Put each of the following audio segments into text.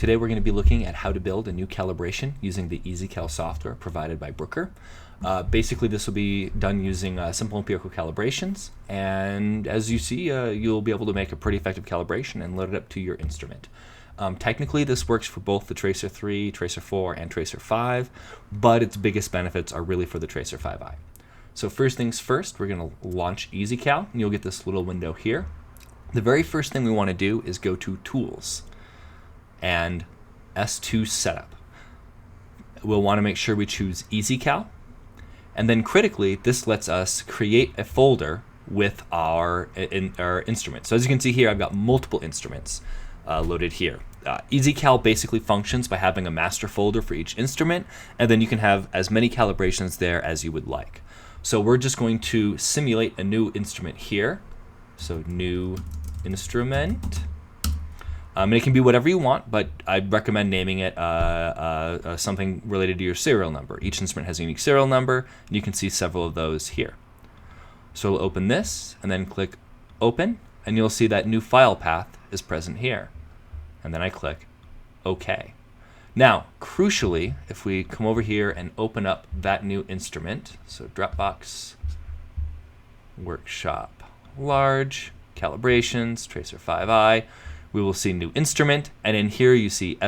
Today we're going to be looking at how to build a new calibration using the EasyCal software provided by Brooker. Basically this will be done using simple empirical calibrations, and as you see you'll be able to make a pretty effective calibration and load it up to your instrument. Technically this works for both the Tracer 3, Tracer 4, and Tracer 5, but its biggest benefits are really for the Tracer 5i. So first things first, we're going to launch EasyCal, and you'll get this little window here. The very first thing we want to do is go to Tools and S2 Setup. We'll want to make sure we choose EasyCal, and then critically this lets us create a folder with our instrument. So as you can see here, I've got multiple instruments loaded here. EasyCal basically functions by having a master folder for each instrument, and then you can have as many calibrations there as you would like. So we're just going to simulate a new instrument here. So new instrument. And it can be whatever you want, but I'd recommend naming it something related to your serial number. Each instrument has a unique serial number, and you can see several of those here. So we'll open this and then click Open, and you'll see that new file path is present here. And then I click OK. Now, crucially, if we come over here and open up that new instrument, so Dropbox, Workshop, Large, Calibrations, Tracer 5i, we will see new instrument, and in here you see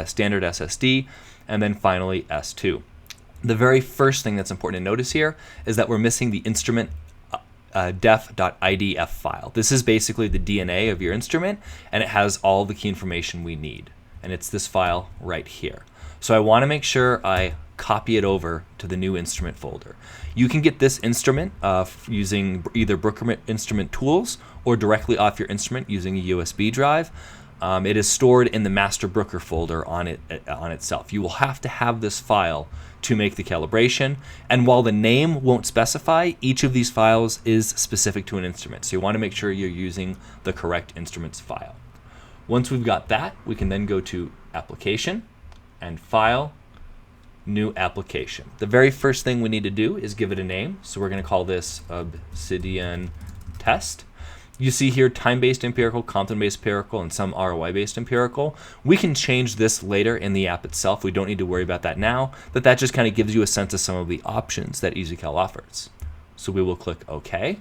standard SSD, and then finally S2. The very first thing that's important to notice here is that we're missing the instrument def.idf file. This is basically the DNA of your instrument, and it has all the key information we need. And it's this file right here. So I want to make sure I copy it over to the new instrument folder. You can get this instrument using either Brooker Instrument Tools or directly off your instrument using a USB drive. It is stored in the master Brooker folder on itself. You will have to have this file to make the calibration, and while the name won't specify, each of these files is specific to an instrument. So you want to make sure you're using the correct instruments file. Once we've got that, we can then go to Application and File, New Application. The very first thing we need to do is give it a name. So we're going to call this Obsidian Test. You see here time-based empirical, Compton-based empirical, and some ROI-based empirical. We can change this later in the app itself. We don't need to worry about that now, but that just kind of gives you a sense of some of the options that EasyCal offers. So we will click OK.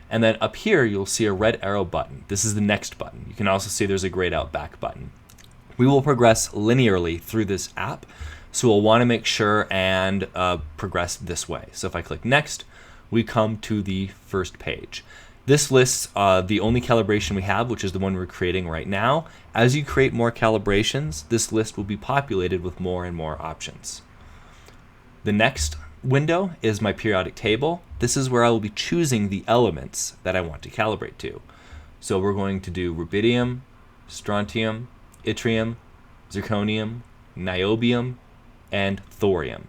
And then up here, you'll see a red arrow button. This is the next button. You can also see there's a grayed out back button. We will progress linearly through this app, so we'll want to make sure and progress this way. So if I click Next, we come to the first page. This lists the only calibration we have, which is the one we're creating right now. As you create more calibrations, this list will be populated with more and more options. The next window is my periodic table. This is where I will be choosing the elements that I want to calibrate to. So we're going to do rubidium, strontium, yttrium, zirconium, niobium, and thorium.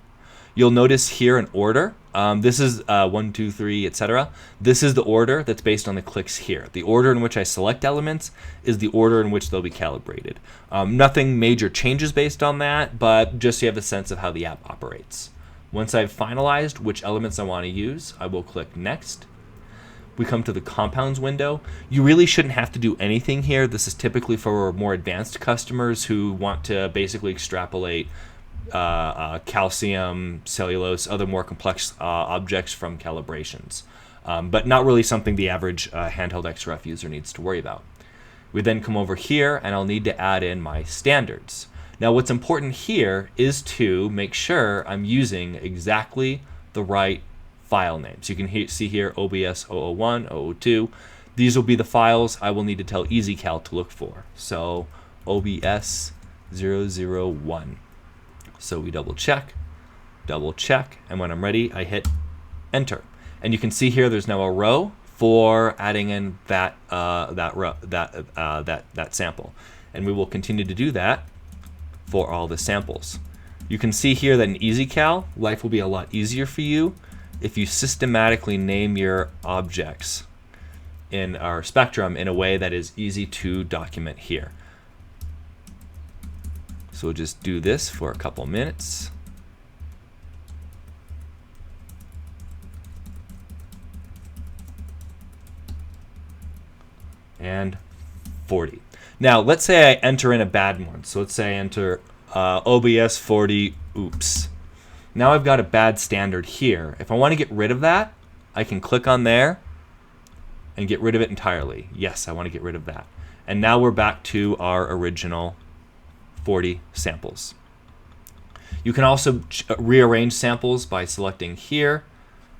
You'll notice here an order. This is 1, 2, 3, etc. This is the order that's based on the clicks here. The order in which I select elements is the order in which they'll be calibrated. Nothing major changes based on that, but just so you have a sense of how the app operates. Once I've finalized which elements I want to use, I will click Next. We come to the compounds window. You really shouldn't have to do anything here. This is typically for more advanced customers who want to basically extrapolate calcium, cellulose, other more complex objects from calibrations, but not really something the average handheld XRF user needs to worry about. We then come over here, and I'll need to add in my standards. Now what's important here is to make sure I'm using exactly the right file names. You can see here OBS 001, 002. These will be the files I will need to tell EasyCal to look for. So OBS 001. So we double check, and when I'm ready, I hit Enter. And you can see here there's now a row for adding in that sample. And we will continue to do that for all the samples. You can see here that in EasyCal, life will be a lot easier for you if you systematically name your objects in our spectrum in a way that is easy to document here. So we'll just do this for a couple minutes. And 40. Now, let's say I enter in a bad one. So let's say I enter OBS 40 oops. Now I've got a bad standard here. If I want to get rid of that, I can click on there and get rid of it entirely. Yes, I want to get rid of that. And now we're back to our original 40 samples. You can also rearrange samples by selecting here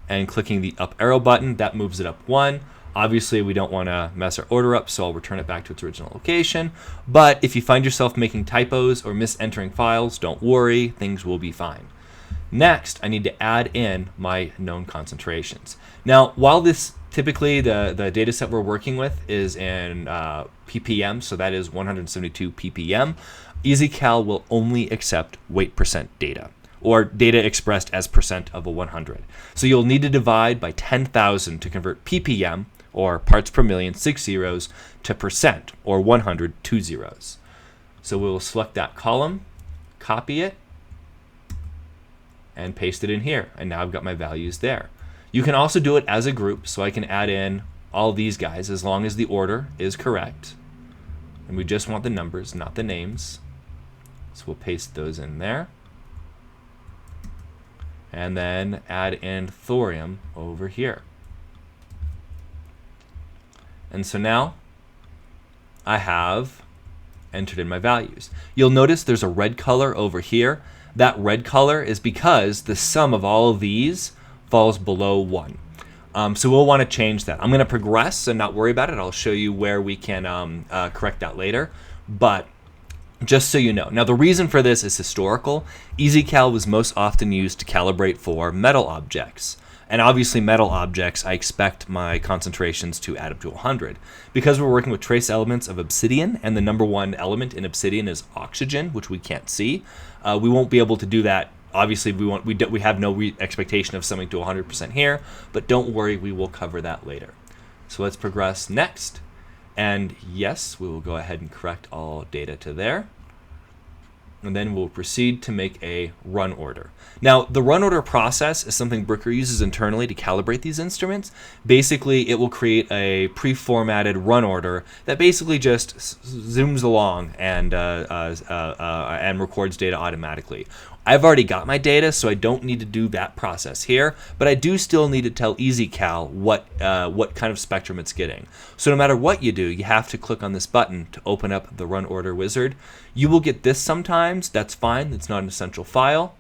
and clicking the up arrow button. That moves it up one. Obviously, we don't want to mess our order up, so I'll return it back to its original location. But if you find yourself making typos or misentering files, don't worry, things will be fine. Next, I need to add in my known concentrations. Now, while this typically the data set we're working with is in ppm, so that is 172 ppm, EasyCal will only accept weight percent data, or data expressed as percent of a 100. So you'll need to divide by 10,000 to convert ppm, or parts per million, 6 zeros, to percent, or 100, 2 zeros. So we'll select that column, copy it, and paste it in here. And now I've got my values there. You can also do it as a group, so I can add in all these guys as long as the order is correct. And we just want the numbers, not the names. So we'll paste those in there. And then add in thorium over here. And so now I have entered in my values. You'll notice there's a red color over here. That red color is because the sum of all of these falls below 1. So we'll want to change that. I'm going to progress and not worry about it. I'll show you where we can correct that later. But just so you know. Now, the reason for this is historical. EasyCal was most often used to calibrate for metal objects. And obviously metal objects, I expect my concentrations to add up to 100. Because we're working with trace elements of obsidian, and the number one element in obsidian is oxygen, which we can't see, we won't be able to do that. Obviously, we have no expectation of summing to 100% here, but don't worry, we will cover that later. So let's progress next. And yes, we will go ahead and correct all data to there. And then we'll proceed to make a run order. Now, the run order process is something Brooker uses internally to calibrate these instruments. Basically, it will create a pre-formatted run order that basically just zooms along and records data automatically. I've already got my data, so I don't need to do that process here, but I do still need to tell EasyCal what kind of spectrum it's getting. So no matter what you do, you have to click on this button to open up the run order wizard. You will get this sometimes. That's fine. It's not an essential file.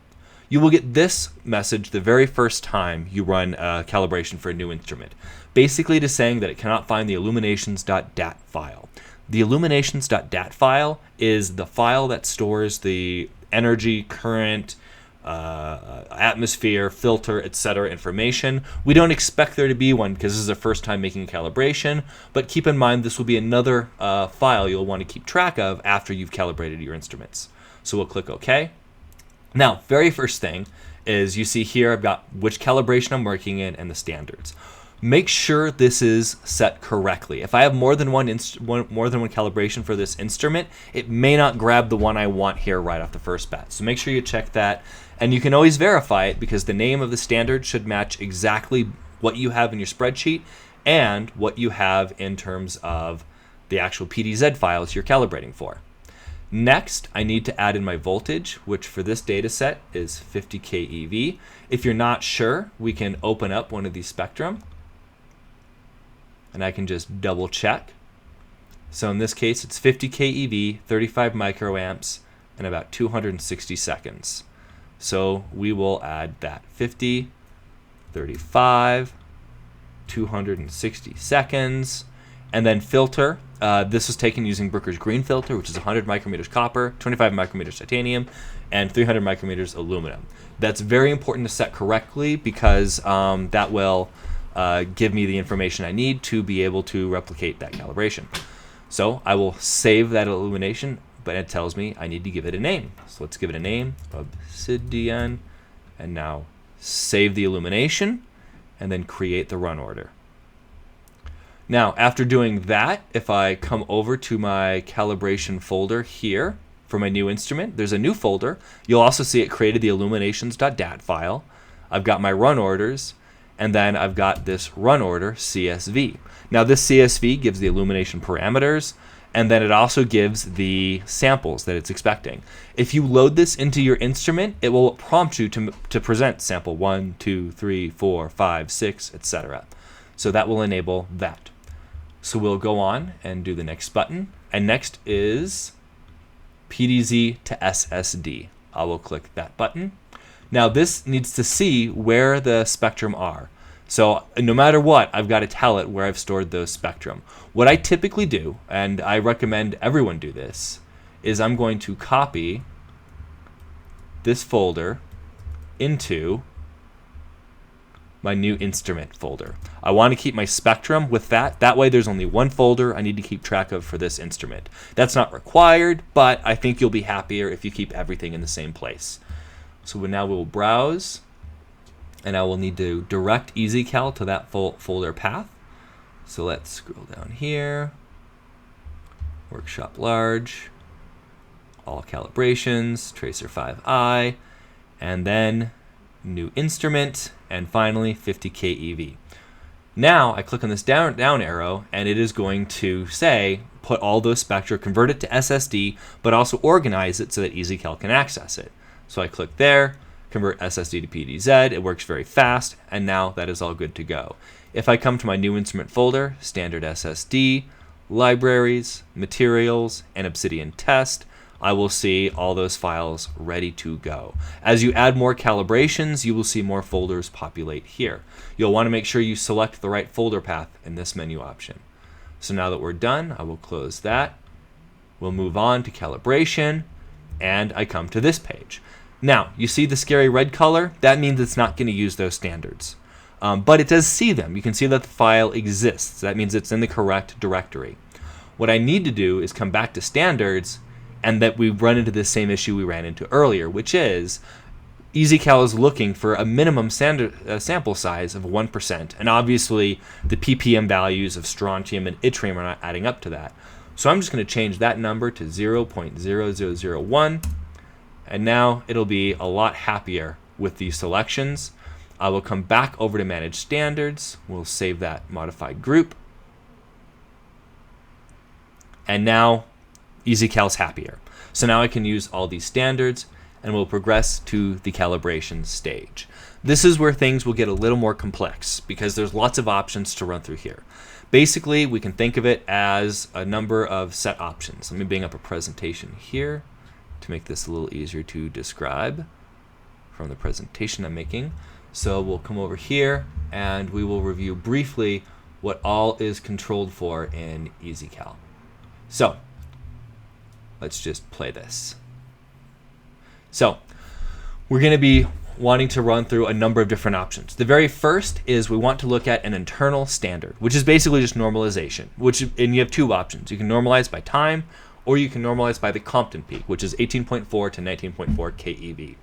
You will get this message the very first time you run a calibration for a new instrument. Basically it is saying that it cannot find the illuminations.dat file. The illuminations.dat file is the file that stores the energy, current, atmosphere, filter, etc. information. We don't expect there to be one because this is the first time making a calibration, but keep in mind this will be another file you'll want to keep track of after you've calibrated your instruments. So we'll click OK. Now, very first thing is you see here I've got which calibration I'm working in and the standards. Make sure this is set correctly. If I have more than one calibration for this instrument, it may not grab the one I want here right off the first bat. So make sure you check that, and you can always verify it because the name of the standard should match exactly what you have in your spreadsheet and what you have in terms of the actual PDZ files you're calibrating for. Next, I need to add in my voltage, which for this data set is 50 keV. If you're not sure, we can open up one of these spectrum, and I can just double check. So in this case, it's 50 keV, 35 microamps, and about 260 seconds. So we will add that 50, 35, 260 seconds, and then filter. This was taken using Brooker's green filter, which is 100 micrometers copper, 25 micrometers titanium, and 300 micrometers aluminum. That's very important to set correctly because that will give me the information I need to be able to replicate that calibration. So I will save that illumination, but it tells me I need to give it a name. So let's give it a name, obsidian, and now save the illumination, and then create the run order. Now, after doing that, if I come over to my calibration folder here for my new instrument, there's a new folder. You'll also see it created the illuminations.dat file. I've got my run orders, and then I've got this run order CSV. Now this CSV gives the illumination parameters, And then it also gives the samples that it's expecting. If you load this into your instrument, it will prompt you to present sample 1, 2, 3, 4, 5, 6, etc. So that will enable that. So we'll go on and do the next button. And next is PDZ to SSD. I will click that button. Now this needs to see where the spectrum are. So no matter what, I've got to tell it where I've stored those spectrum. What I typically do, and I recommend everyone do this, is I'm going to copy this folder into my new instrument folder. I want to keep my spectrum with that. That way there's only one folder I need to keep track of for this instrument. That's not required, but I think you'll be happier if you keep everything in the same place. So now we'll browse, and I will need to direct EasyCal to that folder path. So let's scroll down here, Workshop Large, All Calibrations, Tracer 5i, and then New Instrument, and finally 50K EV. Now I click on this down arrow, and it is going to say, put all those spectra, convert it to SSD, but also organize it so that EasyCal can access it. So I click there, convert SSD to PDZ, it works very fast, and now that is all good to go. If I come to my new instrument folder, standard SSD, libraries, materials, and Obsidian test, I will see all those files ready to go. As you add more calibrations, you will see more folders populate here. You'll want to make sure you select the right folder path in this menu option. So now that we're done, I will close that. We'll move on to calibration, and I come to this page. Now, you see the scary red color? That means it's not going to use those standards. But it does see them. You can see that the file exists. That means it's in the correct directory. What I need to do is come back to standards, and that we run into the same issue we ran into earlier, which is EasyCal is looking for a minimum sample size of 1%. And obviously, the ppm values of strontium and yttrium are not adding up to that. So I'm just going to change that number to 0.0001. And now it'll be a lot happier with these selections. I will come back over to Manage Standards. We'll save that modified group. And now EasyCal's happier. So now I can use all these standards, and we'll progress to the calibration stage. This is where things will get a little more complex because there's lots of options to run through here. Basically, we can think of it as a number of set options. Let me bring up a presentation here to make this a little easier to describe from the presentation I'm making. So we'll come over here and we will review briefly what all is controlled for in EasyCal. So let's just play this. So we're going to be wanting to run through a number of different options. The very first is we want to look at an internal standard, which is basically just normalization, and you have two options. You can normalize by time, or you can normalize by the Compton peak, which is 18.4 to 19.4 keV.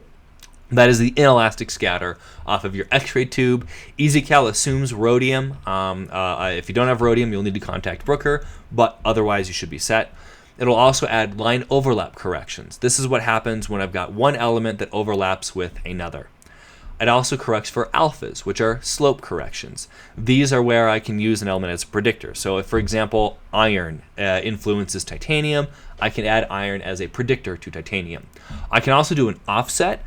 That is the inelastic scatter off of your X-ray tube. EasyCal assumes rhodium. If you don't have rhodium, you'll need to contact Brooker, but otherwise you should be set. It'll also add line overlap corrections. This is what happens when I've got one element that overlaps with another. It also corrects for alphas, which are slope corrections. These are where I can use an element as a predictor. So if, for example, iron influences titanium, I can add iron as a predictor to titanium. I can also do an offset.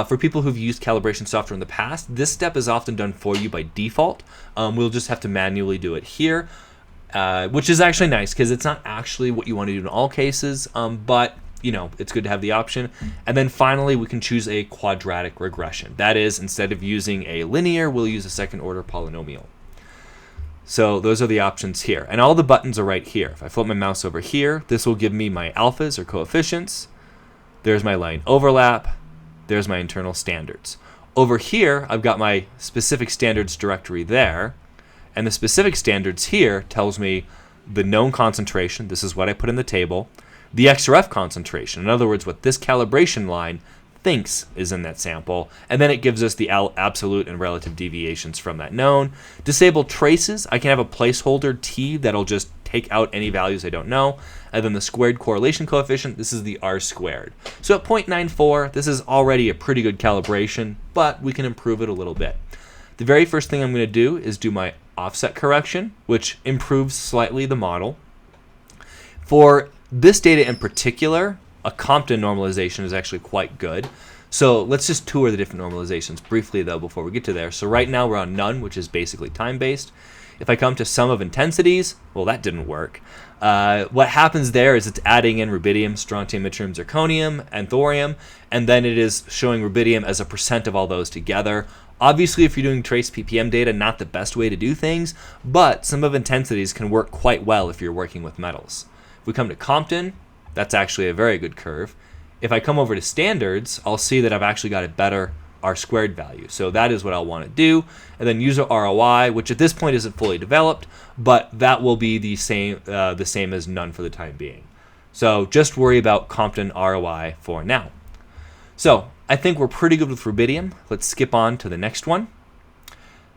For people who've used calibration software in the past, this step is often done for you by default. We'll just have to manually do it here, which is actually nice because it's not actually what you want to do in all cases, but you know, it's good to have the option. And then finally, we can choose a quadratic regression. That is, instead of using a linear, we'll use a second order polynomial. So those are the options here. And all the buttons are right here. If I flip my mouse over here, this will give me my alphas or coefficients. There's my line overlap. There's my internal standards. Over here, I've got my specific standards directory there. And the specific standards here tells me the known concentration. This is what I put in the table. The XRF concentration, in other words, what this calibration line thinks is in that sample, and then it gives us the absolute and relative deviations from that known. Disable traces, I can have a placeholder T that'll just take out any values I don't know, and then the squared correlation coefficient, this is the R squared. So at 0.94, this is already a pretty good calibration, but we can improve it a little bit. The very first thing I'm going to do is do my offset correction, which improves slightly the model. For this data in particular, a Compton normalization is actually quite good. So let's just tour the different normalizations briefly, though, before we get to there. So right now we're on none, which is basically time-based. If I come to sum of intensities, well, that didn't work. What happens there is it's adding in rubidium, strontium, yttrium, zirconium, and thorium, and then it is showing rubidium as a percent of all those together. Obviously, if you're doing trace ppm data, not the best way to do things, but sum of intensities can work quite well if you're working with metals. If we come to Compton, that's actually a very good curve. If I come over to standards, I'll see that I've actually got a better R-squared value. So that is what I'll want to do. And then user ROI, which at this point isn't fully developed, but that will be the same as none for the time being. So just worry about Compton ROI for now. So I think we're pretty good with rubidium. Let's skip on to the next one.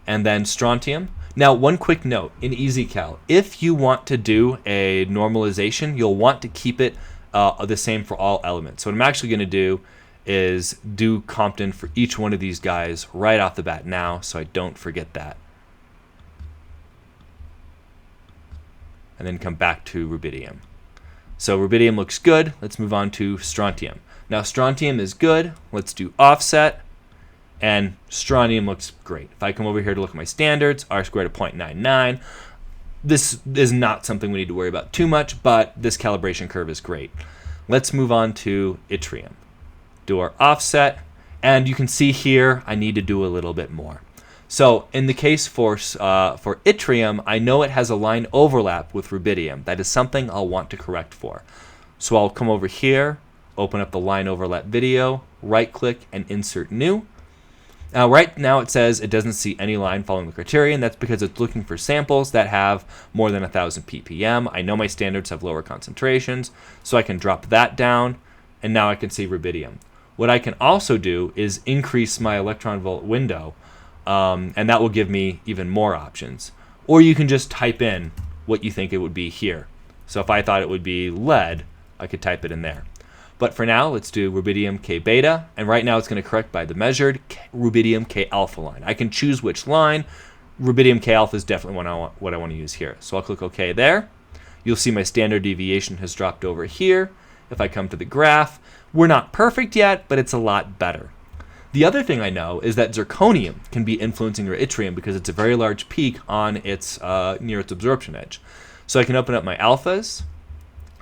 And then strontium. Now, one quick note in EasyCal, if you want to do a normalization, you'll want to keep it the same for all elements. So what I'm actually going to do is do Compton for each one of these guys right off the bat now, so I don't forget that. And then come back to rubidium. So rubidium looks good. Let's move on to strontium. Now strontium is good. Let's do offset. And strontium looks great. If I come over here to look at my standards, R-squared at 0.99. This is not something we need to worry about too much, but this calibration curve is great. Let's move on to yttrium. Do our offset, and you can see here I need to do a little bit more. So in the case for yttrium, I know it has a line overlap with rubidium. That is something I'll want to correct for. So I'll come over here, open up the line overlap video, right click and insert new. Now right now it says it doesn't see any line following the criterion. That's because it's looking for samples that have more than 1000 ppm. I know my standards have lower concentrations, so I can drop that down, and now I can see rubidium. What I can also do is increase my electron volt window, and that will give me even more options. Or you can just type in what you think it would be here. So if I thought it would be lead, I could type it in there. But for now, let's do rubidium K beta, and right now it's going to correct by the measured rubidium K alpha line. I can choose which line. Rubidium K alpha is definitely what I want to use here. So I'll click OK there. You'll see my standard deviation has dropped over here. If I come to the graph, we're not perfect yet, but it's a lot better. The other thing I know is that zirconium can be influencing your yttrium because it's a very large peak on its near its absorption edge. So I can open up my alphas.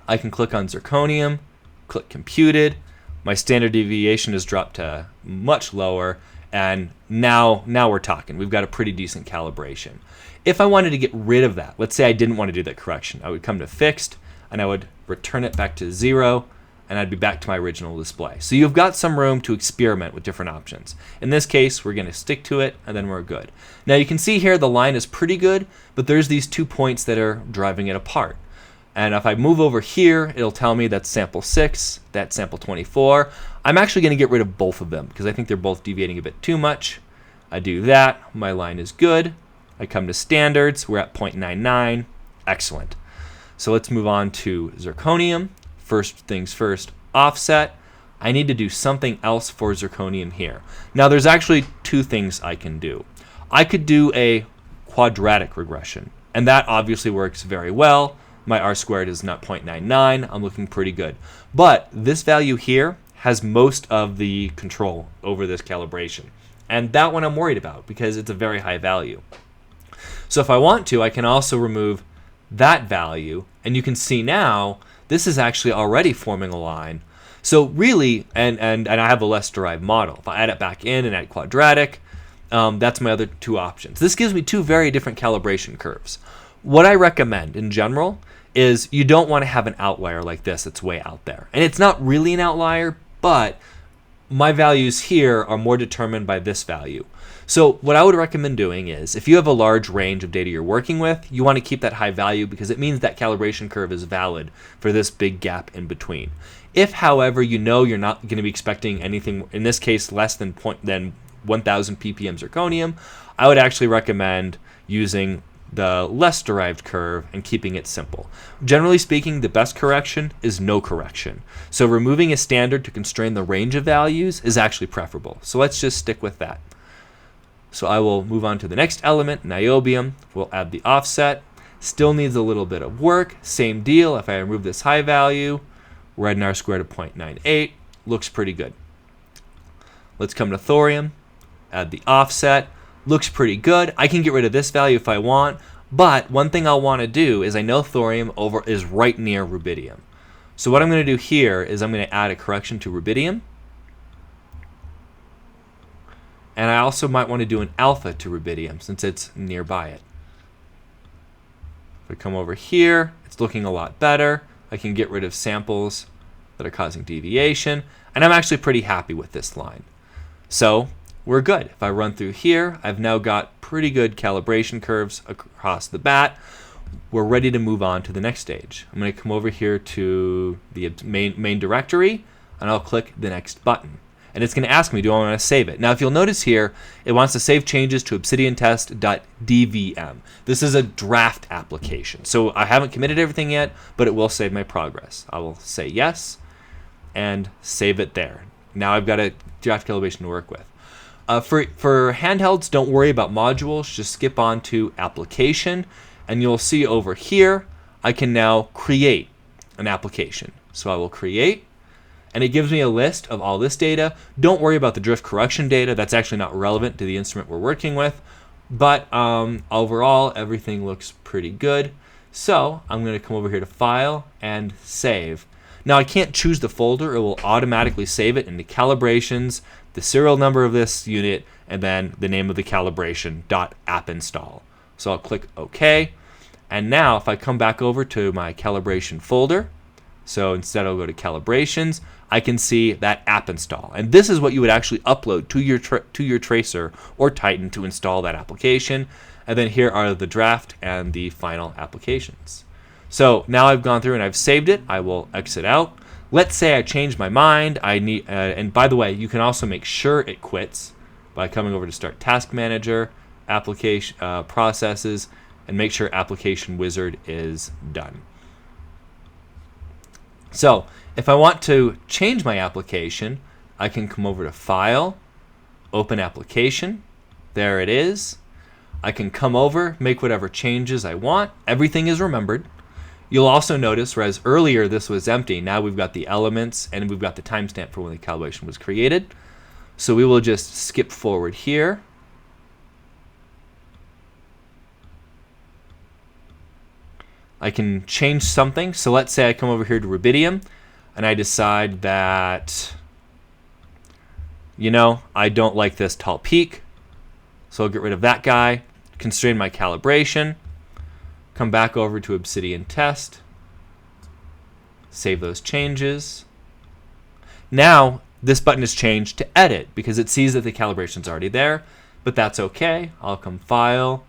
I can click on zirconium, click computed. My standard deviation has dropped to much lower, and now we're talking. We've got a pretty decent calibration. If I wanted to get rid of that, let's say I didn't want to do that correction, I would come to fixed, and I would return it back to 0, and I'd be back to my original display. So you've got some room to experiment with different options. In this case, we're going to stick to it, and then we're good. Now you can see here the line is pretty good, but there's these 2 points that are driving it apart. And if I move over here, it'll tell me that's sample 6, that's sample 24. I'm actually going to get rid of both of them because I think they're both deviating a bit too much. I do that, my line is good. I come to standards, we're at 0.99, excellent. So let's move on to zirconium. First things first, offset. I need to do something else for zirconium here. Now there's actually 2 things I can do. I could do a quadratic regression, and that obviously works very well. My R-squared is not 0.99. I'm looking pretty good. But this value here has most of the control over this calibration. And that one I'm worried about because it's a very high value. So if I want to, I can also remove that value. And you can see now, this is actually already forming a line. So really, and I have a less derived model. If I add it back in and add quadratic, that's my other 2 options. This gives me 2 very different calibration curves. What I recommend in general is you don't want to have an outlier like this that's way out there. And it's not really an outlier, but my values here are more determined by this value. So what I would recommend doing is if you have a large range of data you're working with, you want to keep that high value because it means that calibration curve is valid for this big gap in between. If, however, you know you're not going to be expecting anything, in this case, less than 1000 ppm zirconium, I would actually recommend using the less derived curve and keeping it simple. Generally speaking, the best correction is no correction. So removing a standard to constrain the range of values is actually preferable. So let's just stick with that. So I will move on to the next element, niobium. We'll add the offset. Still needs a little bit of work. Same deal. If I remove this high value, we're at an R-squared of 0.98. Looks pretty good. Let's come to thorium, add the offset. Looks pretty good. I can get rid of this value if I want, but one thing I'll want to do is I know thorium is right near rubidium. So what I'm going to do here is I'm going to add a correction to rubidium. And I also might want to do an alpha to rubidium since it's nearby it. If I come over here, it's looking a lot better. I can get rid of samples that are causing deviation. And I'm actually pretty happy with this line. So we're good. If I run through here, I've now got pretty good calibration curves across the bat. We're ready to move on to the next stage. I'm going to come over here to the main directory, and I'll click the next button. And it's going to ask me, do I want to save it? Now, if you'll notice here, it wants to save changes to obsidiantest.dvm. This is a draft application. So I haven't committed everything yet, but it will save my progress. I will say yes and save it there. Now I've got a draft calibration to work with. For handhelds, don't worry about modules. Just skip on to application, and you'll see over here, I can now create an application. So I will create, and it gives me a list of all this data. Don't worry about the drift correction data. That's actually not relevant to the instrument we're working with. But overall, everything looks pretty good. So I'm going to come over here to File and Save. Now I can't choose the folder. It will automatically save it into calibrations, the serial number of this unit, and then the name of the calibration .app install. So I'll click OK. And now if I come back over to my calibration folder, so instead I'll go to calibrations, I can see that app install. And this is what you would actually upload to your tracer or Titan to install that application. And then here are the draft and the final applications. So now I've gone through and I've saved it. I will exit out. Let's say I change my mind. And by the way, you can also make sure it quits by coming over to Start Task Manager, Application Processes, and make sure Application Wizard is done. So if I want to change my application, I can come over to File, Open Application. There it is. I can come over, make whatever changes I want. Everything is remembered. You'll also notice, whereas earlier this was empty, now we've got the elements and we've got the timestamp for when the calibration was created. So we will just skip forward here. I can change something. So let's say I come over here to rubidium and I decide that, I don't like this tall peak. So I'll get rid of that guy, constrain my calibration, come back over to Obsidian Test, save those changes. Now this button is changed to Edit because it sees that the calibration's already there, but that's okay. I'll come File,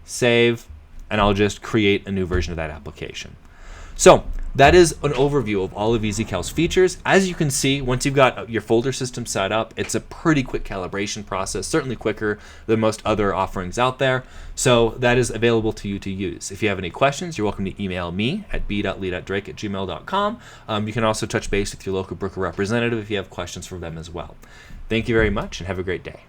Save, and I'll just create a new version of that application. So that is an overview of all of EasyCal's features. As you can see, once you've got your folder system set up, it's a pretty quick calibration process, certainly quicker than most other offerings out there. So that is available to you to use. If you have any questions, you're welcome to email me at b.lee.drake@gmail.com. You can also touch base with your local broker representative if you have questions for them as well. Thank you very much and have a great day.